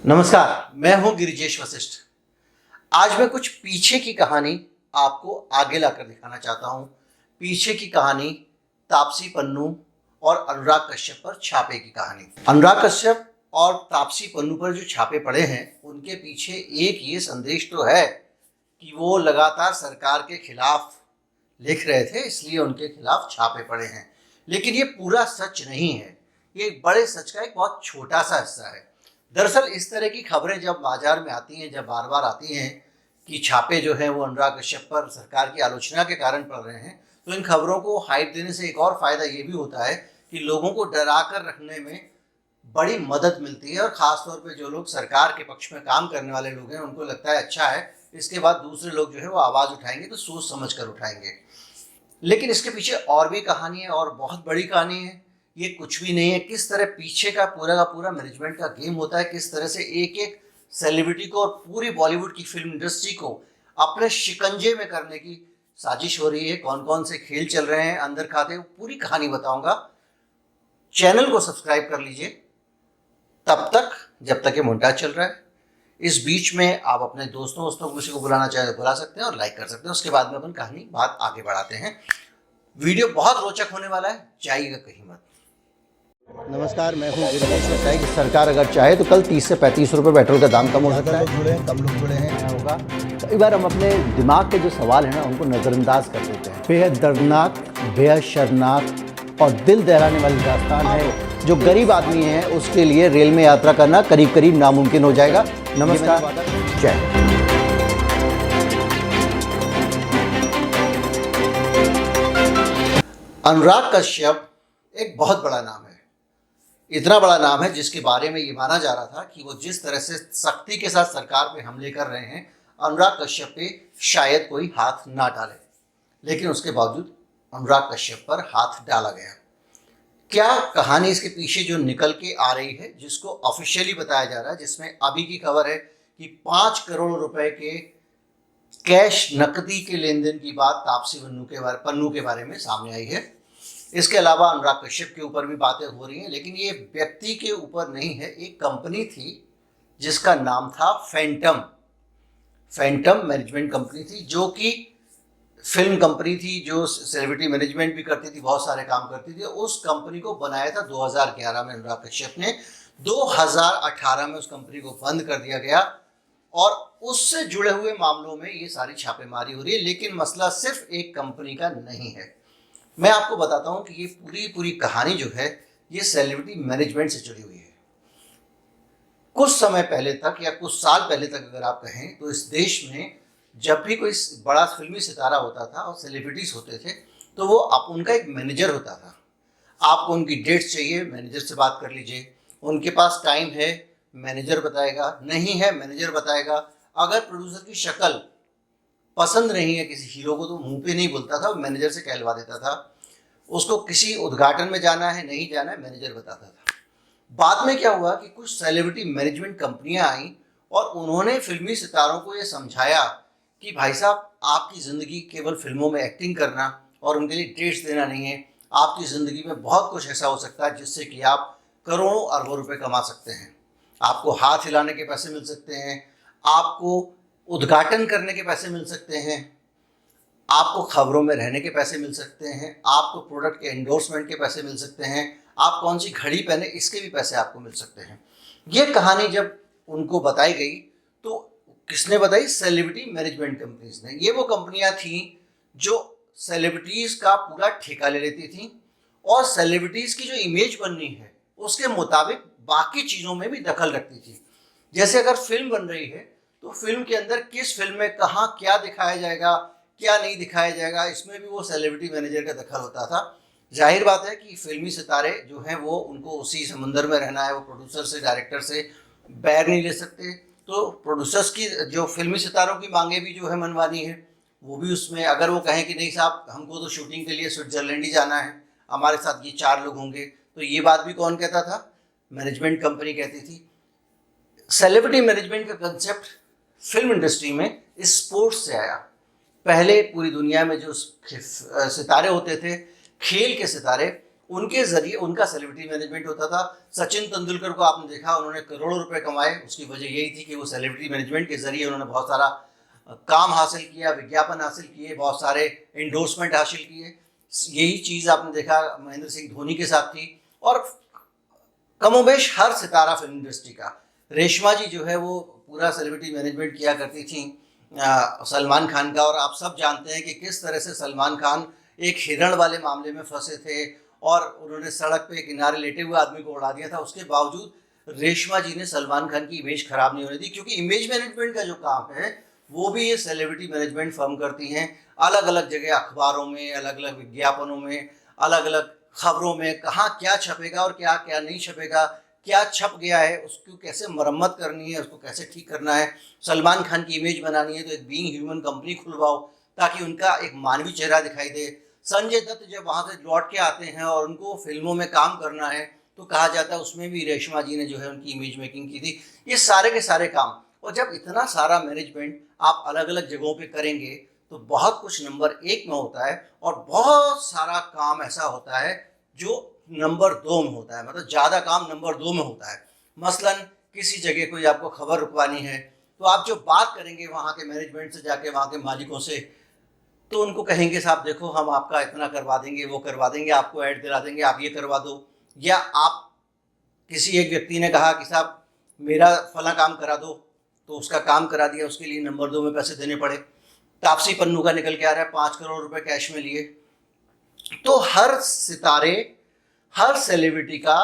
नमस्कार, मैं हूं गिरिजेश वशिष्ठ। आज मैं कुछ पीछे की कहानी आपको आगे लाकर दिखाना चाहता हूं। पीछे की कहानी तापसी पन्नू और अनुराग कश्यप पर छापे की कहानी। अनुराग कश्यप और तापसी पन्नू पर जो छापे पड़े हैं उनके पीछे एक ये संदेश तो है कि वो लगातार सरकार के खिलाफ लिख रहे थे, इसलिए उनके खिलाफ छापे पड़े हैं। लेकिन ये पूरा सच नहीं है, ये एक बड़े सच का एक बहुत छोटा सा हिस्सा है। दरअसल इस तरह की खबरें जब बाजार में आती हैं, जब बार बार आती हैं कि छापे जो हैं वो अनुराग कश्यप पर सरकार की आलोचना के कारण पड़ रहे हैं, तो इन खबरों को हाइप देने से एक और फायदा ये भी होता है कि लोगों को डरा कर रखने में बड़ी मदद मिलती है। और ख़ास तौर पे जो लोग सरकार के पक्ष में काम करने वाले लोग हैं उनको लगता है अच्छा है, इसके बाद दूसरे लोग जो है वो आवाज़ उठाएंगे तो सोच समझ कर उठाएंगे। लेकिन इसके पीछे और भी कहानी है, और बहुत बड़ी कहानी है। ये कुछ भी नहीं है, किस तरह पीछे का पूरा मैनेजमेंट का गेम होता है, किस तरह से एक एक सेलिब्रिटी को और पूरी बॉलीवुड की फिल्म इंडस्ट्री को अपने शिकंजे में करने की साजिश हो रही है, कौन कौन से खेल चल रहे हैं अंदर खाते, पूरी कहानी बताऊंगा। चैनल को सब्सक्राइब कर लीजिए तब तक जब तक ये मोन्टाज चल रहा है। इस बीच में आप अपने दोस्तों को किसी को बुलाना चाहे तो बुला सकते हैं और लाइक कर सकते हैं। उसके बाद में अपन कहानी बात आगे बढ़ाते हैं। वीडियो बहुत रोचक होने वाला है, जाइएगा कहीं मत। नमस्कार, मैं हूँ गिरिजेश। लगता है कि सरकार अगर चाहे तो कल 30 से 35 रुपये पेट्रोल का दाम कम हो सकता है। जुड़े हैं, कम लोग जुड़े हैं होगा। कई बार हम अपने दिमाग के जो सवाल हैं ना उनको नज़रअंदाज कर देते हैं। बेहद दर्दनाक, बेहद शर्मनाक और दिल दहलाने वाली दास्तान है। जो गरीब आदमी है उसके लिए रेल में यात्रा करना करीब करीब नामुमकिन हो जाएगा। नमस्कार, जय। अनुराग कश्यप एक बहुत बड़ा नाम है, इतना बड़ा नाम है जिसके बारे में ये माना जा रहा था कि वो जिस तरह से सख्ती के साथ सरकार पे हमले कर रहे हैं, अनुराग कश्यप पे शायद कोई हाथ ना डाले, लेकिन उसके बावजूद अनुराग कश्यप पर हाथ डाला गया। क्या कहानी इसके पीछे जो निकल के आ रही है, जिसको ऑफिशियली बताया जा रहा है, जिसमें अभी की खबर है कि 5 करोड़ रुपए के कैश नकदी के लेन देन की बात तापसी पन्नू के बारे में सामने आई है। इसके अलावा अनुराग कश्यप के ऊपर भी बातें हो रही हैं, लेकिन ये व्यक्ति के ऊपर नहीं है। एक कंपनी थी जिसका नाम था फैंटम मैनेजमेंट कंपनी थी, जो कि फिल्म कंपनी थी, जो सेलिब्रिटी मैनेजमेंट भी करती थी, बहुत सारे काम करती थी। उस कंपनी को बनाया था 2011 में अनुराग कश्यप ने। 2018 में उस कंपनी को बंद कर दिया गया और उससे जुड़े हुए मामलों में ये सारी छापेमारी हो रही है। लेकिन मसला सिर्फ एक कंपनी का नहीं है। मैं आपको बताता हूं कि ये पूरी कहानी जो है ये सेलिब्रिटी मैनेजमेंट से जुड़ी हुई है। कुछ समय पहले तक या कुछ साल पहले तक अगर आप कहें तो इस देश में जब भी कोई बड़ा फिल्मी सितारा होता था और सेलिब्रिटीज होते थे तो वो उनका एक मैनेजर होता था। आपको उनकी डेट्स चाहिए, मैनेजर से बात कर लीजिए। उनके पास टाइम है, मैनेजर बताएगा, नहीं है मैनेजर बताएगा। अगर प्रोड्यूसर की शक्ल पसंद नहीं है किसी हीरो को तो मुंह पे नहीं बोलता था, मैनेजर से कहलवा देता था। उसको किसी उद्घाटन में जाना है, नहीं जाना है, मैनेजर बताता था। बाद में क्या हुआ कि कुछ सेलिब्रिटी मैनेजमेंट कंपनियां आई और उन्होंने फिल्मी सितारों को ये समझाया कि भाई साहब, आपकी ज़िंदगी केवल फिल्मों में एक्टिंग करना और उनके लिए डेट्स देना नहीं है। आपकी ज़िंदगी में बहुत कुछ ऐसा हो सकता है जिससे कि आप करोड़ों अरबों रुपए कमा सकते हैं। आपको हाथ हिलाने के पैसे मिल सकते हैं, आपको उद्घाटन करने के पैसे मिल सकते हैं, आपको खबरों में रहने के पैसे मिल सकते हैं, आपको प्रोडक्ट के एंडोर्समेंट के पैसे मिल सकते हैं, आप कौन सी घड़ी पहने इसके भी पैसे आपको मिल सकते हैं। ये कहानी जब उनको बताई गई तो किसने बताई? सेलिब्रिटी मैनेजमेंट कंपनीज ने। ये वो कंपनियां थीं जो सेलिब्रिटीज का पूरा ठेका ले लेती थीं और सेलिब्रिटीज की जो इमेज बननी है उसके मुताबिक बाकी चीज़ों में भी दखल रखती थी। जैसे अगर फिल्म बन रही है तो फिल्म के अंदर किस फिल्म में कहाँ क्या दिखाया जाएगा, क्या नहीं दिखाया जाएगा, इसमें भी वो सेलिब्रिटी मैनेजर का दखल होता था। जाहिर बात है कि फिल्मी सितारे जो हैं वो उनको उसी समंदर में रहना है, वो प्रोड्यूसर से डायरेक्टर से बैर नहीं ले सकते। तो प्रोड्यूसर्स की जो फिल्मी सितारों की मांगे भी जो है मनवानी है, वो भी उसमें अगर वो कहें कि नहीं साहब हमको तो शूटिंग के लिए स्विट्जरलैंड ही जाना है, हमारे साथ ये 4 लोग होंगे, तो ये बात भी कौन कहता था? मैनेजमेंट कंपनी कहती थी। सेलिब्रिटी मैनेजमेंट का कंसेप्ट फिल्म इंडस्ट्री में स्पोर्ट्स से आया। पहले पूरी दुनिया में जो सितारे होते थे, खेल के सितारे, उनके जरिए उनका सेलिब्रिटी मैनेजमेंट होता था। सचिन तेंदुलकर को आपने देखा, उन्होंने करोड़ों रुपए कमाए, उसकी वजह यही थी कि वो सेलिब्रिटी मैनेजमेंट के जरिए उन्होंने बहुत सारा काम हासिल किया, विज्ञापन हासिल किए, बहुत सारे इंडोर्समेंट हासिल किए। यही चीज़ आपने देखा महेंद्र सिंह धोनी के साथ थी, और कमोबेश हर सितारा फिल्म इंडस्ट्री का। रेशमा जी जो है वो पूरा सेलिब्रिटी मैनेजमेंट किया करती थी सलमान खान का, और आप सब जानते हैं कि किस तरह से सलमान खान एक हिरण वाले मामले में फंसे थे और उन्होंने सड़क पे किनारे लेटे हुए आदमी को उड़ा दिया था। उसके बावजूद रेशमा जी ने सलमान खान की इमेज खराब नहीं होने दी, क्योंकि इमेज मैनेजमेंट का जो काम है वो भी ये सेलिब्रिटी मैनेजमेंट फर्म करती हैं। अलग अलग जगह अखबारों में, अलग अलग विज्ञापनों में, अलग अलग खबरों में कहाँ क्या छपेगा और क्या क्या नहीं छपेगा, क्या छप गया है उसको कैसे मरम्मत करनी है, उसको कैसे ठीक करना है। सलमान खान की इमेज बनानी है तो एक बीइंग ह्यूमन कंपनी खुलवाओ ताकि उनका एक मानवीय चेहरा दिखाई दे। संजय दत्त जब वहाँ से लौट के आते हैं और उनको फिल्मों में काम करना है तो कहा जाता है उसमें भी रेशमा जी ने जो है उनकी इमेज मेकिंग की थी। ये सारे के सारे काम, और जब इतना सारा मैनेजमेंट आप अलग अलग जगहों पे करेंगे तो बहुत कुछ नंबर 1 में होता है और बहुत सारा काम ऐसा होता है जो नंबर 2 में होता है, मतलब ज़्यादा काम नंबर 2 में होता है। मसलन किसी जगह कोई आपको खबर रुकवानी है तो आप जो बात करेंगे वहाँ के मैनेजमेंट से, जाके वहाँ के मालिकों से, तो उनको कहेंगे साहब देखो हम आपका इतना करवा देंगे, वो करवा देंगे, आपको ऐड दिला देंगे, आप ये करवा दो। या आप किसी एक व्यक्ति ने कहा कि साहब मेरा फला काम करा दो, तो उसका काम करा दिया, उसके लिए नंबर 2 में पैसे देने पड़े। तापसी पन्नू का निकल के आ रहा है 5 करोड़ रुपए कैश में लिए। तो हर सितारे, हर सेलिब्रिटी का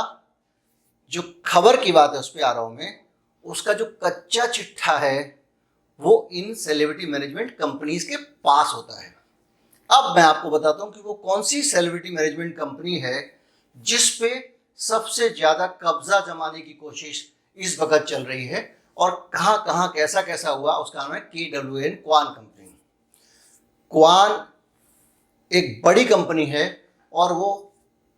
जो खबर की बात है उस पर आ रहा हूँ मैं, उसका जो कच्चा चिट्ठा है वो इन सेलिब्रिटी मैनेजमेंट कंपनीज के पास होता है। अब मैं आपको बताता हूँ कि वो कौन सी सेलिब्रिटी मैनेजमेंट कंपनी है जिस पे सबसे ज़्यादा कब्जा जमाने की कोशिश इस वक्त चल रही है और कहाँ कहाँ कैसा कैसा हुआ। उसका नाम है KWN, क्वान कंपनी। क्वान एक बड़ी कंपनी है और वो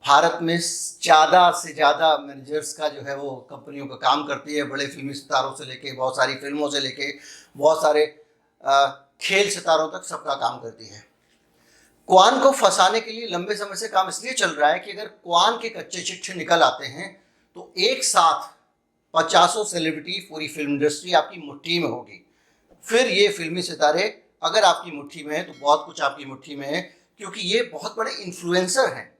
भारत में ज़्यादा से ज़्यादा मैनेजर्स का जो है वो कंपनियों का काम करती है। बड़े फिल्मी सितारों से लेके, बहुत सारी फिल्मों से लेके, बहुत सारे खेल सितारों तक सबका काम करती है। क्वान को फंसाने के लिए लंबे समय से काम इसलिए चल रहा है कि अगर क्वान के कच्चे चिट्ठे निकल आते हैं तो एक साथ 50 सेलिब्रिटी, पूरी फिल्म इंडस्ट्री आपकी मुट्ठी में होगी। फिर ये फिल्मी सितारे अगर आपकी मुट्ठी में है तो बहुत कुछ आपकी मुट्ठी में है, क्योंकि ये बहुत बड़े इन्फ्लुएंसर हैं।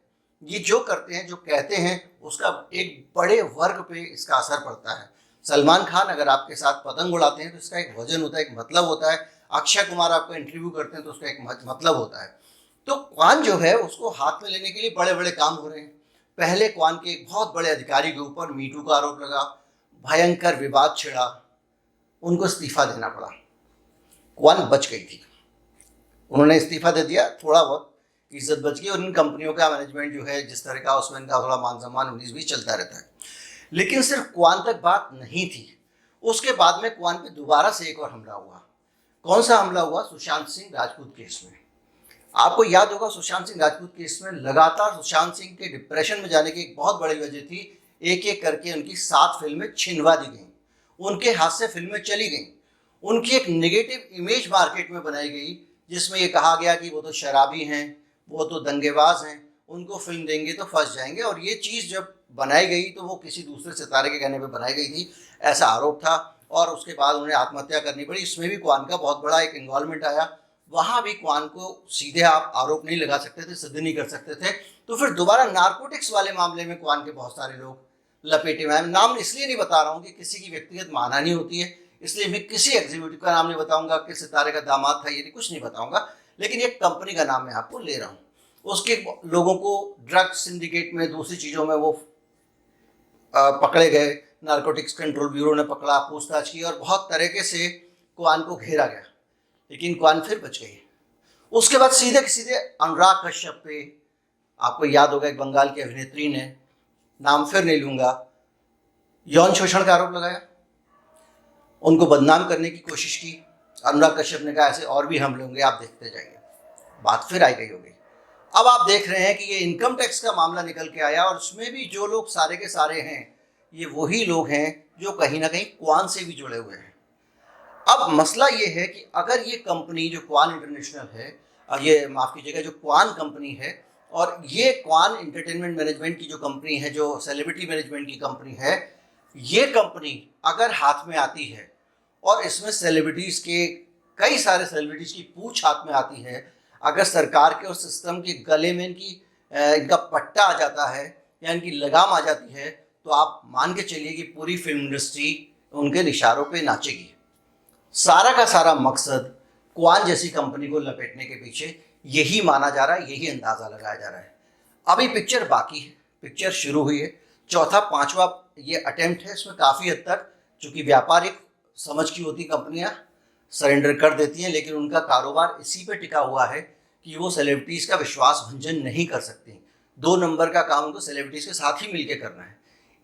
ये जो करते हैं, जो कहते हैं, उसका एक बड़े वर्ग पे इसका असर पड़ता है। सलमान खान अगर आपके साथ पतंग उड़ाते हैं तो इसका एक वजन होता है, एक मतलब होता है। अक्षय कुमार आपको इंटरव्यू करते हैं तो उसका एक मतलब होता है। तो क्वान जो है उसको हाथ में लेने के लिए बड़े बड़े काम हो रहे हैं। पहले क्वान के एक बहुत बड़े अधिकारी के ऊपर मीटू का आरोप लगा, भयंकर विवाद छिड़ा, उनको इस्तीफा देना पड़ा। क्वान बच गई थी, उन्होंने इस्तीफा दे दिया, थोड़ा बहुत इज्जत बच गई। और इन कंपनियों का मैनेजमेंट जो है जिस तरह का, उसमें इनका थोड़ा मान सम्मान 19-20 चलता रहता है। लेकिन सिर्फ क्वान तक बात नहीं थी, उसके बाद में क्वान पे दोबारा से एक और हमला हुआ। कौन सा हमला हुआ? सुशांत सिंह राजपूत केस में। आपको याद होगा सुशांत सिंह राजपूत केस में लगातार सुशांत सिंह के डिप्रेशन में जाने की एक बहुत बड़ी वजह थी, एक एक करके उनकी 7 फिल्में छिनवा दी गई, उनके हाथ से फिल्में चली गई, उनकी एक नेगेटिव इमेज मार्केट में बनाई गई जिसमें ये कहा गया कि वो तो शराबी हैं, वो तो दंगेबाज हैं, उनको फिल्म देंगे तो फंस जाएंगे। और ये चीज़ जब बनाई गई तो वो किसी दूसरे सितारे के कहने पे बनाई गई थी, ऐसा आरोप था। और उसके बाद उन्हें आत्महत्या करनी पड़ी। इसमें भी क्वान का बहुत बड़ा एक इन्वॉल्वमेंट आया। वहाँ भी क्वान को सीधे आप आरोप नहीं लगा सकते थे, सिद्ध नहीं कर सकते थे। तो फिर दोबारा नारकोटिक्स वाले मामले में क्वान के बहुत सारे लोग लपेटे में आए। नाम इसलिए नहीं बता रहा हूँ कि किसी की व्यक्तिगत मानहानि होती है, इसलिए मैं किसी एग्जीक्यूटिव का नाम नहीं बताऊंगा, किस सितारे का दामाद था, ये कुछ नहीं बताऊंगा, लेकिन एक कंपनी का नाम मैं आपको ले रहा हूँ। उसके लोगों को ड्रग्स सिंडिकेट में, दूसरी चीज़ों में वो पकड़े गए। नारकोटिक्स कंट्रोल ब्यूरो ने पकड़ा, पूछताछ की और बहुत तरीके से क्वान को घेरा गया, लेकिन क्वान फिर बच गई। उसके बाद सीधे के सीधे अनुराग कश्यप पे, आपको याद होगा एक बंगाल की अभिनेत्री ने, नाम फिर नहीं लूँगा, यौन शोषण का आरोप लगाया, उनको बदनाम करने की कोशिश की। अनुराग कश्यप ने कहा ऐसे और भी हमले होंगे, आप देखते जाइए। बात फिर आई गई होगी। अब आप देख रहे हैं कि ये इनकम टैक्स का मामला निकल के आया और उसमें भी जो लोग सारे के सारे हैं ये वही लोग हैं जो कहीं ना कहीं क्वान से भी जुड़े हुए हैं। अब मसला ये है कि अगर ये कंपनी जो क्वान इंटरनेशनल है, ये माफ़ कीजिएगा, जो क्वान कंपनी है और ये क्वान एंटरटेनमेंट मैनेजमेंट की जो कंपनी है, जो सेलिब्रिटी मैनेजमेंट की कंपनी है, ये कंपनी अगर हाथ में आती है और इसमें सेलिब्रिटीज़ के, कई सारे सेलिब्रिटीज़ की पूछ हाथ में आती है, अगर सरकार के और सिस्टम के गले में इनका पट्टा आ जाता है या इनकी लगाम आ जाती है, तो आप मान के चलिए कि पूरी फिल्म इंडस्ट्री उनके इशारों पे नाचेगी। सारा का सारा मकसद क्वान जैसी कंपनी को लपेटने के पीछे यही माना जा रहा है, यही अंदाज़ा लगाया जा रहा है। अभी पिक्चर बाकी है, पिक्चर शुरू हुई है, चौथा पांचवा ये अटेम्प्ट है। इसमें काफ़ी हद तक, चूँकि व्यापारिक समझ की होती कंपनियां सरेंडर कर देती हैं, लेकिन उनका कारोबार इसी पे टिका हुआ है कि वो सेलिब्रिटीज़ का विश्वास भंजन नहीं कर सकती। 2 नंबर का काम उनको सेलिब्रिटीज़ के साथ ही मिलके करना है।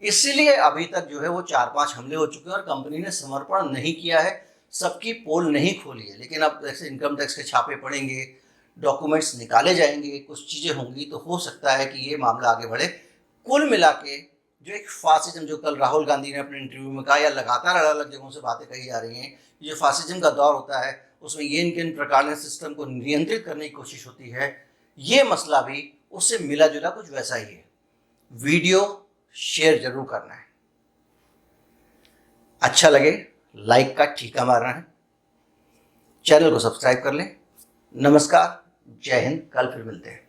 इसलिए अभी तक जो है वो 4-5 हमले हो चुके हैं और कंपनी ने समर्पण नहीं किया है, सबकी पोल नहीं खोली है। लेकिन अब जैसे इनकम टैक्स के छापे पड़ेंगे, डॉक्यूमेंट्स निकाले जाएंगे, कुछ चीज़ें होंगी, तो हो सकता है कि ये मामला आगे बढ़े। कुल मिला के जो एक फासिज्म, जो कल राहुल गांधी ने अपने इंटरव्यू में कहा, या लगातार अलग अलग जगहों से बातें कही जा रही हैं, जो फासिज्म का दौर होता है उसमें ये किन प्रकार ने सिस्टम को नियंत्रित करने की कोशिश होती है, ये मसला भी उससे मिला जुला कुछ वैसा ही है। वीडियो शेयर जरूर करना है, अच्छा लगे लाइक का ठीका मारना है, चैनल को सब्सक्राइब कर लें। नमस्कार, जय हिंद, कल फिर मिलते हैं।